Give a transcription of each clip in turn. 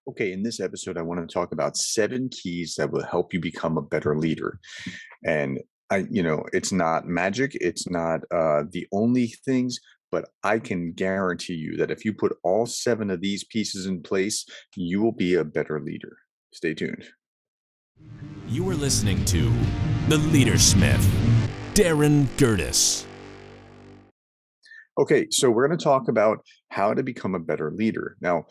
Okay, in this episode, I want to talk about 7 keys that will help you become a better leader. And it's not magic, it's not the only things, but I can guarantee you that if you put all 7 of these pieces in place, you will be a better leader. Stay tuned. You are listening to The Leadersmith, Darren Gertis. Okay, so we're going to talk about how to become a better leader. Now,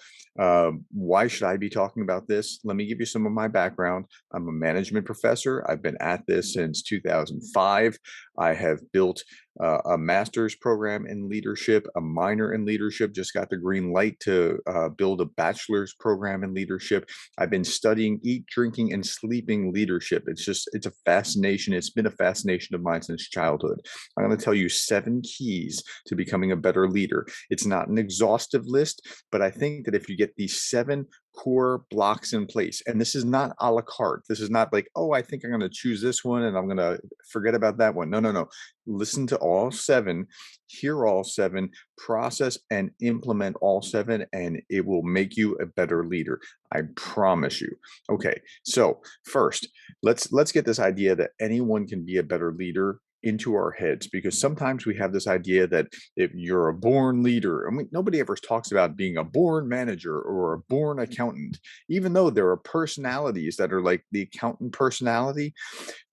why should I be talking about this? Let me give you some of my background. I'm a management professor. I've been at this since 2005. I have built a master's program in leadership, a minor in leadership, just got the green light to build a bachelor's program in leadership. I've been studying, eat, drinking, and sleeping leadership. It's a fascination. It's been a fascination of mine since childhood. I'm going to tell you 7 keys to becoming a better leader. It's not an exhaustive list, but I think that if you get these 7 core blocks in place, and this is not a la carte, this is not like, oh, I think I'm going to choose this one and I'm going to forget about that one. No, no, no. Listen to all 7, hear all 7, process and implement all 7, and it will make you a better leader. I promise you. Okay, so first, let's get this idea that anyone can be a better leader into our heads, because sometimes we have this idea that if you're a born leader, I mean, nobody ever talks about being a born manager or a born accountant, even though there are personalities that are like the accountant personality.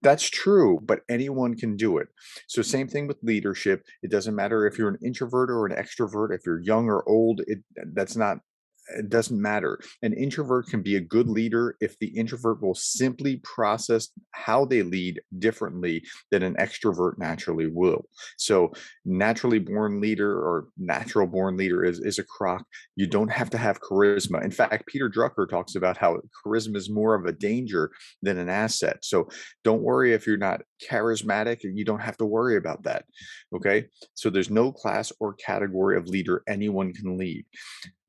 That's true, but anyone can do it. So same thing with leadership. It doesn't matter if you're an introvert or an extrovert, if you're young or old, it doesn't matter. An introvert can be a good leader if the introvert will simply process how they lead differently than an extrovert naturally will. So naturally born leader or natural born leader is a crock. You don't have to have charisma. In fact, Peter Drucker talks about how charisma is more of a danger than an asset. So don't worry if you're not charismatic. You don't have to worry about that. Okay. So there's no class or category of leader anyone can lead.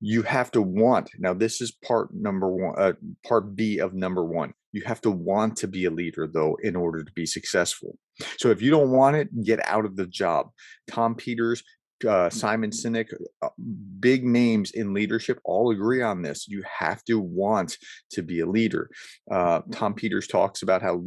You have to want. Now, this is part B of number 1. You have to want to be a leader, though, in order to be successful. So if you don't want it, get out of the job. Tom Peters, Simon Sinek, big names in leadership all agree on this. You have to want to be a leader. Tom Peters talks about how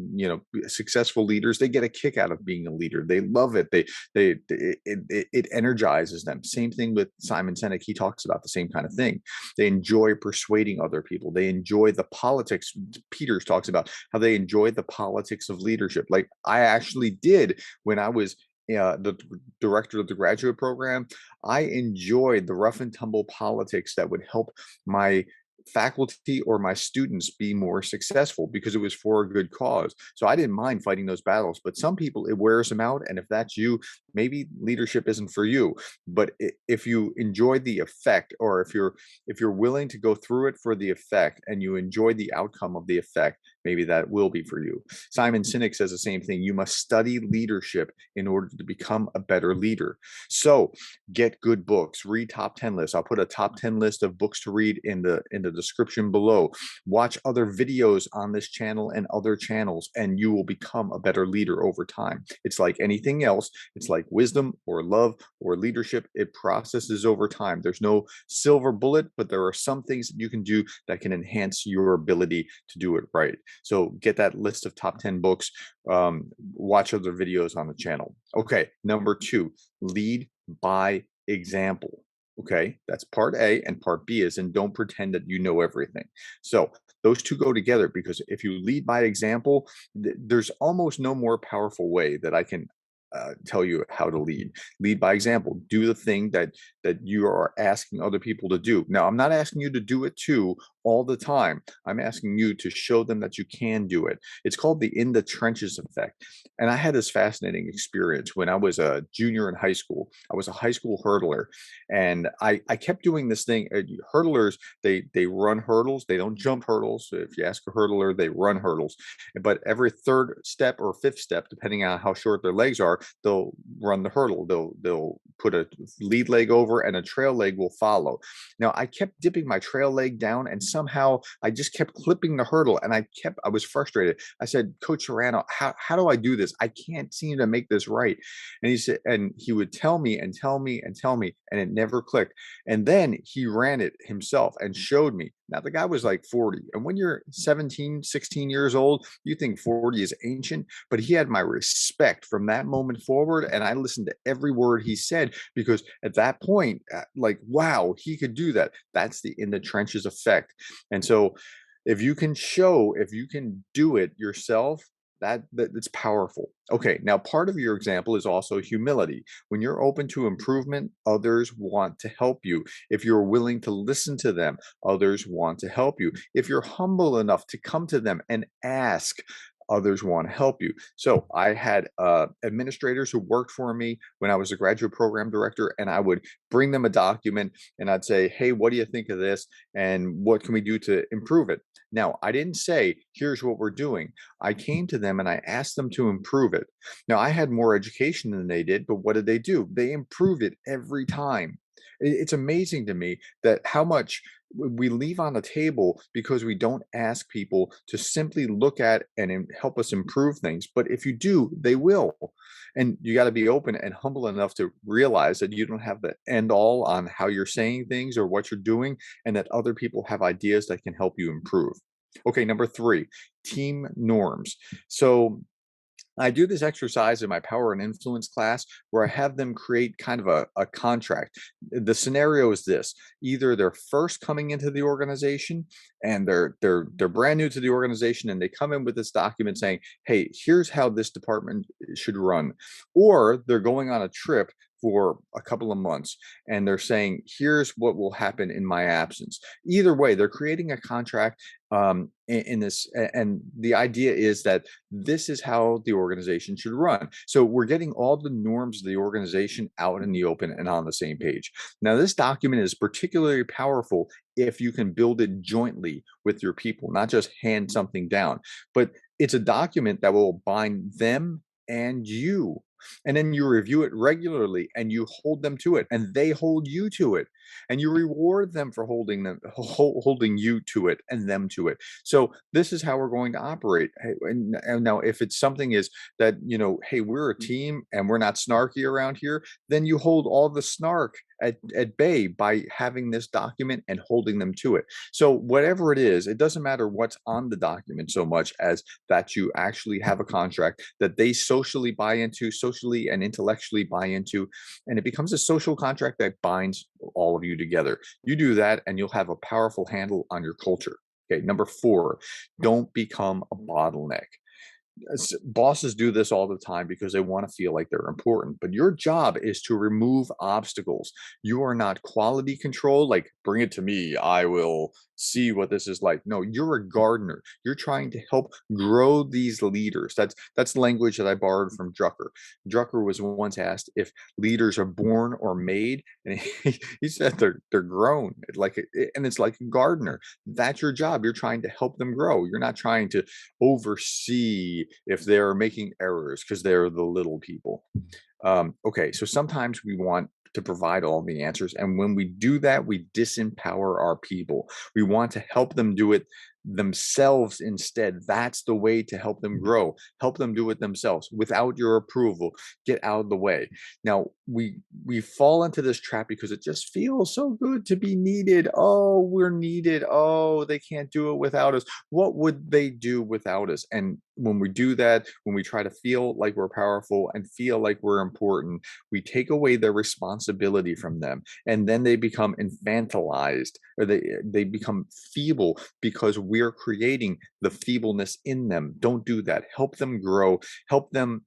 successful leaders, they get a kick out of being a leader. They love it. It energizes them. Same thing with Simon Sinek. He talks about the same kind of thing. They enjoy persuading other people. They enjoy the politics. Peters talks about how they enjoy the politics of leadership. Like I actually did when I was the director of the graduate program. I enjoyed the rough and tumble politics that would help my faculty or my students be more successful because it was for a good cause. So I didn't mind fighting those battles, but some people, it wears them out. And if that's you, maybe leadership isn't for you. But if you enjoy the effect, or if you're willing to go through it for the effect and you enjoy the outcome of the effect, maybe that will be for you. Simon Sinek says the same thing. You must study leadership in order to become a better leader. So get good books, read top 10 lists. I'll put a top 10 list of books to read in the description below. Watch other videos on this channel and other channels, and you will become a better leader over time. It's like anything else. It's like wisdom or love or leadership. It processes over time. There's no silver bullet, but there are some things that you can do that can enhance your ability to do it right. So get that list of top 10 books. Watch other videos on the channel. Okay, number 2, lead by example. Okay, that's part A, and part B is, and don't pretend that you know everything. So those two go together, because if you lead by example, there's almost no more powerful way that I can tell you how to lead. Lead by example. Do the thing that you are asking other people to do. Now, I'm not asking you to do it too all the time. I'm asking you to show them that you can do it. It's called the in the trenches effect. And I had this fascinating experience when I was a junior in high school. I was a high school hurdler, and I kept doing this thing. Hurdlers, they run hurdles. They don't jump hurdles. If you ask a hurdler, they run hurdles. But every third step or fifth step, depending on how short their legs are, they'll run the hurdle. They'll put a lead leg over and a trail leg will follow. Now, I kept dipping my trail leg down, and somehow I just kept clipping the hurdle, and I was frustrated. I said, Coach Serrano, how do I do this? I can't seem to make this right. And he said, and he would tell me and tell me and tell me, and it never clicked. And then he ran it himself and showed me. Now, the guy was like 40. And when you're 17, 16 years old, you think 40 is ancient, but he had my respect from that moment forward. And I listened to every word he said because at that point, like, wow, he could do that. That's the in the trenches effect. And so, if you can do it yourself, that's powerful. Okay, now part of your example is also humility. When you're open to improvement, others want to help you. If you're willing to listen to them, others want to help you. If you're humble enough to come to them and ask, others want to help you. So I had administrators who worked for me when I was a graduate program director, and I would bring them a document and I'd say, hey, what do you think of this? And what can we do to improve it? Now, I didn't say, here's what we're doing. I came to them and I asked them to improve it. Now, I had more education than they did, but what did they do? They improved it every time. It's amazing to me that how much we leave on the table because we don't ask people to simply look at and help us improve things. But if you do, they will. And you got to be open and humble enough to realize that you don't have the end all on how you're saying things or what you're doing, and that other people have ideas that can help you improve. Okay, number three, team norms. So I do this exercise in my power and influence class where I have them create kind of a contract. The scenario is this: either they're first coming into the organization and they're brand new to the organization and they come in with this document saying, hey, here's how this department should run, or they're going on a trip for a couple of months and they're saying, here's what will happen in my absence. Either way, they're creating a contract in this, and the idea is that this is how the organization should run. So we're getting all the norms of the organization out in the open and on the same page. Now, this document is particularly powerful if you can build it jointly with your people, not just hand something down, but it's a document that will bind them and you. And then you review it regularly and you hold them to it and they hold you to it, and you reward them for holding you to it and them to it. So this is how we're going to operate. And now if it's something is that, hey, we're a team and we're not snarky around here, then you hold all the snark at bay by having this document and holding them to it. So whatever it is, it doesn't matter what's on the document so much as that you actually have a contract that they socially buy into, socially and intellectually buy into, and it becomes a social contract that binds all of you together. You do that and you'll have a powerful handle on your culture. Okay, number four, don't become a bottleneck. Bosses do this all the time because they want to feel like they're important, but your job is to remove obstacles. You are not quality control, like bring it to me, I will see what this is like. No, you're a gardener. You're trying to help grow these leaders. That's language that I borrowed from Drucker. Drucker was once asked if leaders are born or made, and he said they're grown, and it's like a gardener. That's your job. You're trying to help them grow. You're not trying to oversee if they're making errors because they're the little people. Okay, so sometimes we want to provide all the answers, and when we do that, we disempower our people. We want to help them do it themselves instead. That's the way to help them grow. Help them do it themselves without your approval. Get out of the way. Now, we fall into this trap because it just feels so good to be needed. Oh, we're needed. Oh, they can't do it without us. What would they do without us? And when we do that, when we try to feel like we're powerful and feel like we're important, we take away their responsibility from them, and then they become infantilized, or they become feeble because we're creating the feebleness in them. Don't do that. Help them grow. Help them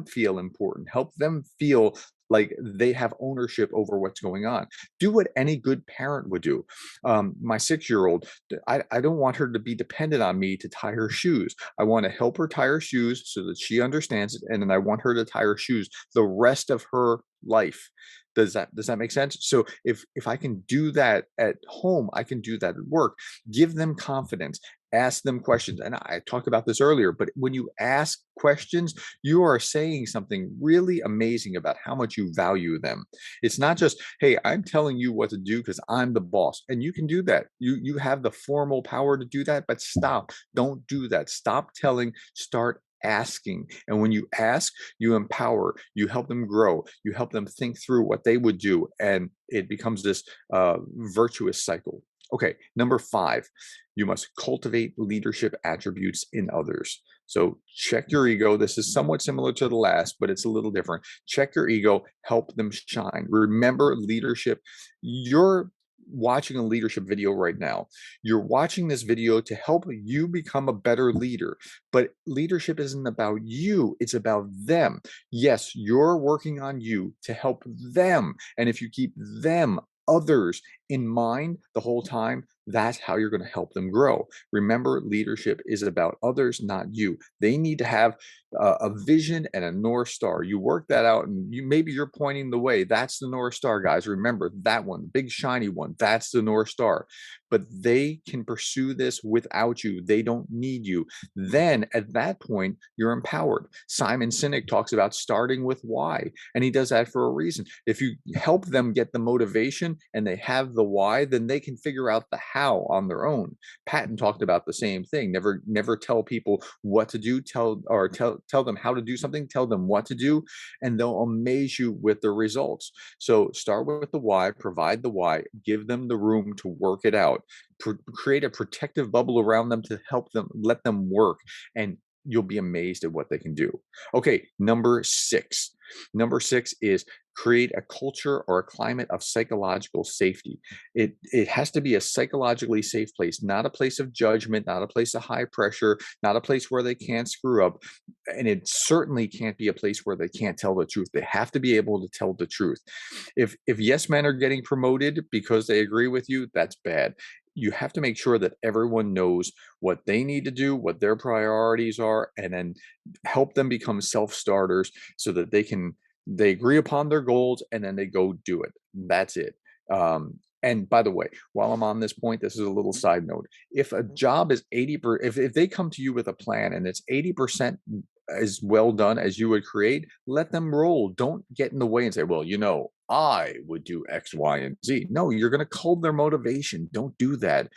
feel important. Help them feel like they have ownership over what's going on. Do what any good parent would do. My 6-year old, I don't want her to be dependent on me to tie her shoes. I want to help her tie her shoes so that she understands it, and then I want her to tie her shoes the rest of her life. Does that make sense? So if I can do that at home, I can do that at work. Give them confidence. Ask them questions. And I talked about this earlier, but when you ask questions, you are saying something really amazing about how much you value them. It's not just, hey, I'm telling you what to do because I'm the boss. And you can do that. You have the formal power to do that, but stop. Don't do that. Stop telling, start asking. And when you ask, you empower, you help them grow, you help them think through what they would do, and it becomes this virtuous cycle. Okay, number five, you must cultivate leadership attributes in others. So check your ego. This is somewhat similar to the last, but it's a little different. Check your ego, help them shine. Remember, leadership, you're watching a leadership video right now. You're watching this video to help you become a better leader, but leadership isn't about you, it's about them. Yes, you're working on you to help them. And if you keep them, others in mind the whole time, that's how you're going to help them grow. Remember, leadership is about others, not you. They need to have a vision and a North Star. You work that out, and maybe you're pointing the way. That's the North Star, guys. Remember that one, the big shiny one. That's the North Star. But they can pursue this without you. They don't need you. Then at that point, you're empowered. Simon Sinek talks about starting with why, and he does that for a reason. If you help them get the motivation and they have the why, then they can figure out the how on their own. Patton talked about the same thing. Never tell people what to do. Tell them how to do something. Tell them what to do, and they'll amaze you with the results. So start with the why. Provide the why. Give them the room to work it out. Create a protective bubble around them to help them, let them work, and you'll be amazed at what they can do. Okay, number six. Number six is create a culture or a climate of psychological safety. It has to be a psychologically safe place, not a place of judgment, not a place of high pressure, not a place where they can't screw up. And it certainly can't be a place where they can't tell the truth. They have to be able to tell the truth. If yes men are getting promoted because they agree with you, that's bad. You have to make sure that everyone knows what they need to do, what their priorities are, and then help them become self-starters so that they agree upon their goals and then they go do it. That's it. And by the way, while I'm on this point, this is a little side note. If a job is 80%, if they come to you with a plan and it's 80% as well done as you would create, let them roll. Don't get in the way and say, well, I would do X, Y, and Z. No, you're going to cull their motivation. Don't do that.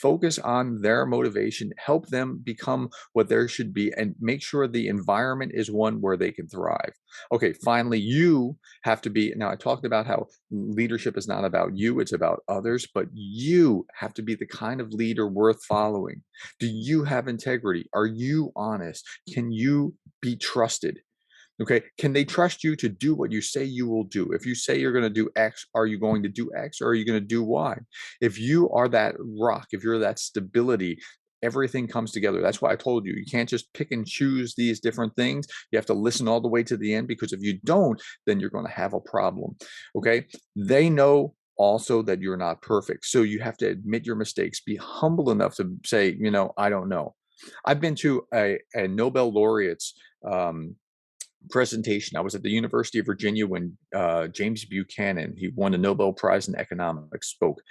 Focus on their motivation, help them become what there should be, and make sure the environment is one where they can thrive. Okay, finally, you have to be, now I talked about how leadership is not about you, it's about others, but you have to be the kind of leader worth following. Do you have integrity? Are you honest? Can you be trusted? Okay. Can they trust you to do what you say you will do? If you say you're going to do X, are you going to do X, or are you going to do Y? If you are that rock, if you're that stability, everything comes together. That's why I told you, you can't just pick and choose these different things. You have to listen all the way to the end, because if you don't, then you're going to have a problem. Okay. They know also that you're not perfect. So you have to admit your mistakes, be humble enough to say, I don't know. I've been to a Nobel laureate's presentation. I was at the University of Virginia when James Buchanan, he won a Nobel Prize in economics, spoke,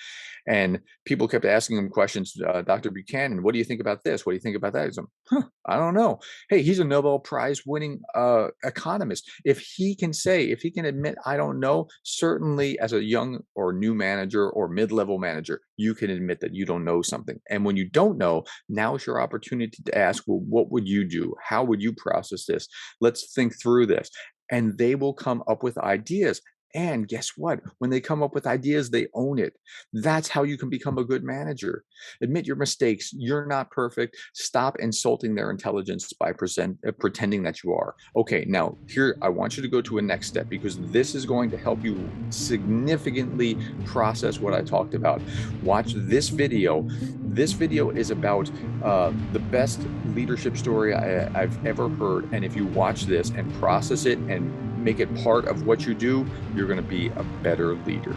and people kept asking him questions. Dr. Buchanan, what do you think about this? What do you think about that? He's like, I don't know. Hey, he's a Nobel Prize winning economist. If he can admit, I don't know, certainly as a young or new manager or mid-level manager, you can admit that you don't know something. And when you don't know, now is your opportunity to ask, well, what would you do? How would you process this? Let's think through this. And they will come up with ideas. And guess what? When they come up with ideas, they own it. That's how you can become a good manager. Admit your mistakes. You're not perfect. Stop insulting their intelligence by pretending that you are. Okay, now here, I want you to go to a next step, because this is going to help you significantly process what I talked about. Watch this video. This video is about the best leadership story I've ever heard. And if you watch this and process it and make it part of what you do, you're going to be a better leader.